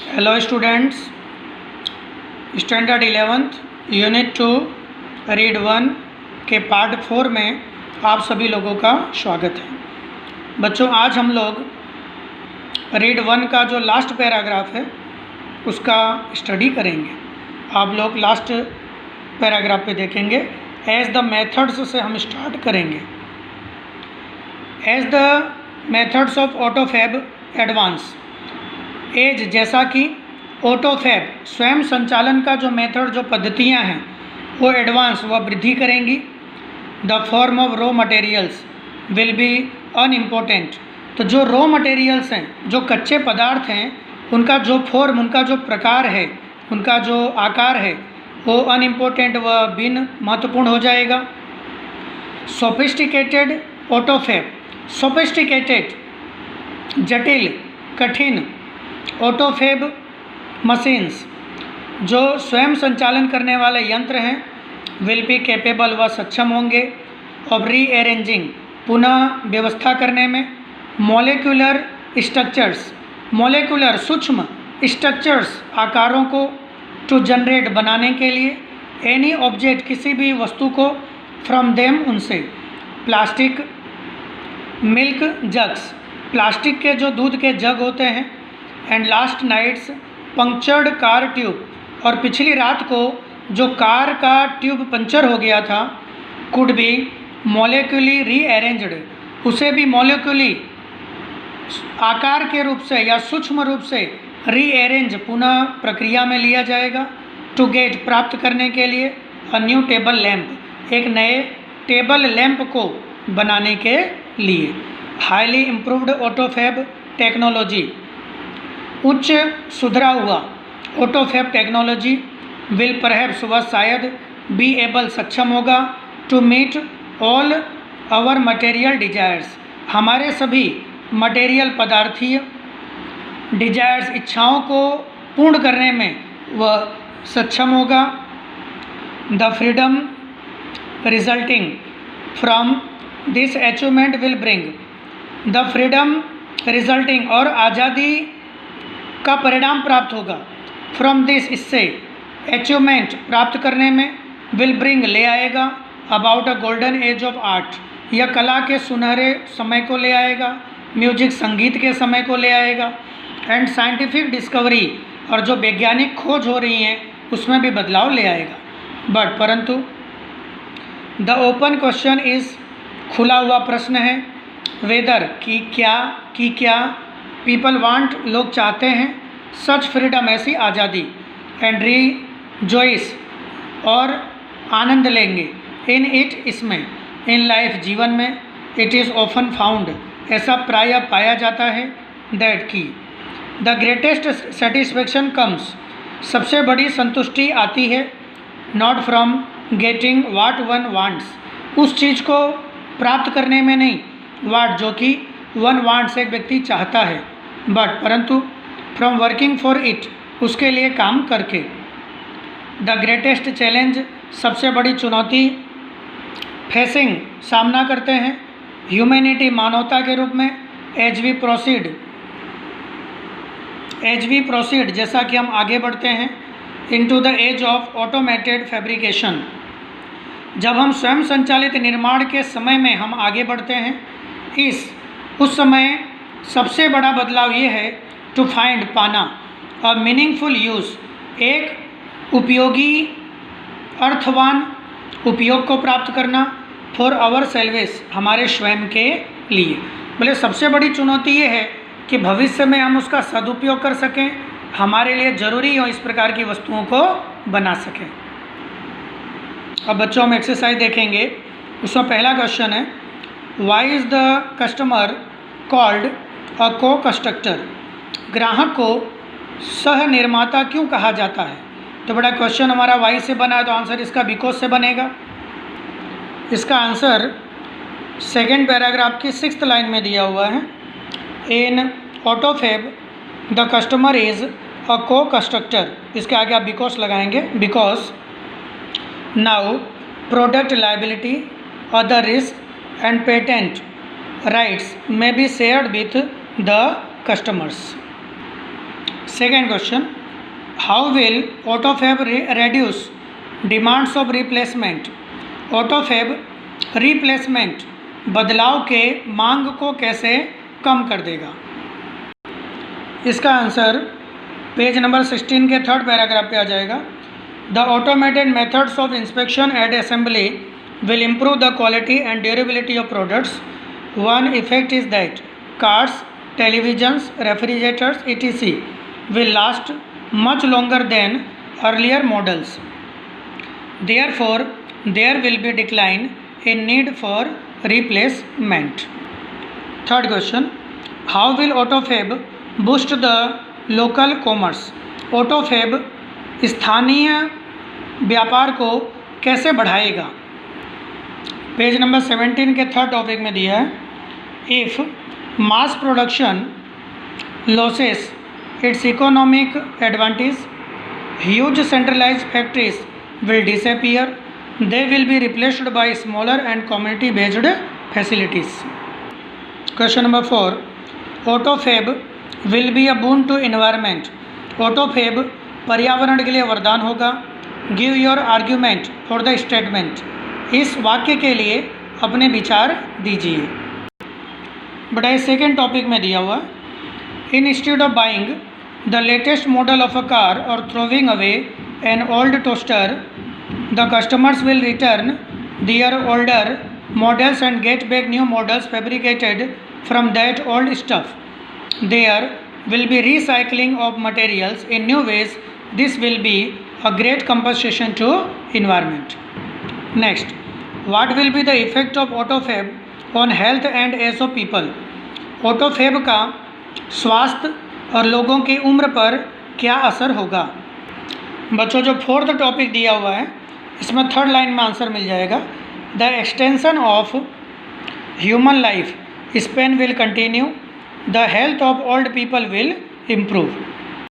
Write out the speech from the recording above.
Hello students, standard 11th unit 2 read 1 के part 4 में आप सभी लोगों का स्वागत है। बच्चों, आज हम लोग रीड 1 का जो लास्ट पैराग्राफ है उसका स्टडी करेंगे। आप लोग लास्ट पैराग्राफ पे देखेंगे। एज द मेथड्स से हम स्टार्ट करेंगे। As the methods of Autofab advance, as जैसा कि ऑटोफैब स्वयं संचालन का जो मेथड, जो पद्धतियां हैं वो एडवांस व वृद्धि करेंगी। The form of raw materials will be unimportant, तो जो रॉ मटेरियल्स हैं, जो कच्चे पदार्थ हैं, उनका जो फॉर्म, उनका जो प्रकार है, उनका जो आकार है वो अनइम्पोर्टेंट व बिन महत्वपूर्ण हो जाएगा। सोफिस्टिकेटेड ऑटोफैब, सोफिस्टिकेटेड जटिल कठिन ऑटोफैब मशीन्स, जो स्वयं संचालन करने वाले यंत्र हैं, विल बी कैपेबल व सक्षम होंगे ऑफ रीअरेंजिंग, पुनः व्यवस्था करने में। मॉलिक्यूलर स्ट्रक्चर्स, मॉलिक्यूलर सूक्ष्म स्ट्रक्चर्स आकारों को टू जनरेट बनाने के लिए। एनी ऑब्जेक्ट, किसी भी वस्तु को, फ्रॉम देम उनसे। प्लास्टिक मिल्क जग्स, प्लास्टिक के जो दूध के जग होते हैं। And last night's punctured car tube, और पिछली रात को जो कार का ट्यूब पंचर हो गया था, कुड बी मॉलिक्यूली रीअरेंज्ड, उसे भी मॉलिक्यूली आकार के रूप से या सूक्ष्म रूप से रीअरेंज, पुनः प्रक्रिया में लिया जाएगा। टू गेट, प्राप्त करने के लिए। अ न्यू टेबल लैंप, एक नए टेबल लैंप को बनाने के लिए। हाईली इम्प्रूव्ड ऑटोफैब टेक्नोलॉजी, उच्च सुधरा हुआ ऑटोफैब टेक्नोलॉजी। विल परहैप्स, वह शायद, बी एबल, सक्षम होगा, to meet all our material desires, हमारे सभी मटेरियल पदार्थीय डिजायर्स, इच्छाओं को पूर्ण करने में वह सक्षम होगा। The freedom resulting from this achievement will bring, the freedom resulting, और आज़ादी का परिणाम प्राप्त होगा, फ्रॉम दिस, इससे, अचीवमेंट, प्राप्त करने में, विल ब्रिंग, ले आएगा, about a golden age of art, यह कला के सुनहरे समय को ले आएगा। म्यूजिक, संगीत के समय को ले आएगा। एंड साइंटिफिक डिस्कवरी, और जो वैज्ञानिक खोज हो रही हैं उसमें भी बदलाव ले आएगा। बट, परंतु, द ओपन क्वेश्चन इज़, खुला हुआ प्रश्न है, वेदर, कि क्या पीपल वांट, लोग चाहते हैं, सच फ्रीडम, ऐसी आज़ादी, एंड रीजॉइस, और आनंद लेंगे, इन इट, इसमें, इन लाइफ, जीवन में, इट इज़ ऑफन फाउंड, ऐसा प्रायः पाया जाता है, दैट की, द ग्रेटेस्ट सेटिस्फेक्शन कम्स, सबसे बड़ी संतुष्टि आती है, not from getting what one wants, उस चीज़ को प्राप्त करने में नहीं, वाट, जो कि वन वांट्स, एक व्यक्ति चाहता है, बट, परंतु, फ्रॉम वर्किंग फॉर इट, उसके लिए काम करके। द ग्रेटेस्ट चैलेंज, सबसे बड़ी चुनौती, फेसिंग, सामना करते हैं, ह्यूमैनिटी, मानवता के रूप में, एज वी प्रोसीड, जैसा कि हम आगे बढ़ते हैं, into the age of automated fabrication, जब हम स्वयं संचालित निर्माण के समय में हम आगे बढ़ते हैं, उस समय सबसे बड़ा बदलाव ये है, टू फाइंड, पाना, अ मीनिंगफुल यूज़, एक उपयोगी, अर्थवान उपयोग को प्राप्त करना, फॉर आवर सेल्वेस, हमारे स्वयं के लिए। बोले सबसे बड़ी चुनौती ये है कि भविष्य में हम उसका सदुपयोग कर सकें, हमारे लिए ज़रूरी हो इस प्रकार की वस्तुओं को बना सकें। अब बच्चों हम एक्सरसाइज देखेंगे। उसमें पहला क्वेश्चन है, why is the customer called a co constructor, ग्राहक को सह निर्माता क्यों कहा जाता है? तो बड़ा क्वेश्चन हमारा वाई से बना है, तो आंसर इसका बिकॉज से बनेगा। इसका आंसर सेकेंड पैराग्राफ की 6th लाइन में दिया हुआ है। In Autofab the customer is a co constructor, इसके आगे आप बिकॉज लगाएंगे, because now product liability, other risk and patent rights may be shared with the customers। Second question, how will Autofab reduce demands of replacement? Autofab replacement बदलाव के मांग को कैसे कम कर देगा? इसका आंसर पेज नंबर 16 के थर्ड पैराग्राफ पे आ जाएगा। The automated methods of inspection and assembly will improve the quality and durability of products. One effect is that cars, televisions, refrigerators, etc. will last much longer than earlier models. Therefore, there will be decline in need for replacement. Third question, how will AutoFab boost the local commerce? AutoFab स्थानीय व्यापार को कैसे बढ़ाएगा? Page number 17 के third topic में दिया है, if mass production loses its economic advantage, huge centralized factories will disappear. They will be replaced by smaller and community based facilities. Question number 4, AutoFab will be a boon to environment. AutoFab पर्यावरण के लिए वरदान होगा। Give your argument for the statement. इस वाक्य के लिए अपने विचार दीजिए। बट सेकेंड टॉपिक में दिया हुआ, instead of buying the latest model of a car और throwing away an old toaster, the customers will return their older models and get back new models fabricated from that old stuff. There will be recycling of materials in new ways. This will be a great compensation to environment. Next, what will be the effect of Autofab on health and age of people? Autofab का स्वास्थ्य और लोगों की उम्र पर क्या असर होगा? बच्चों, जो फोर्थ टॉपिक दिया हुआ है इसमें थर्ड लाइन में आंसर मिल जाएगा। The extension of human life span will continue. The health of old people will improve.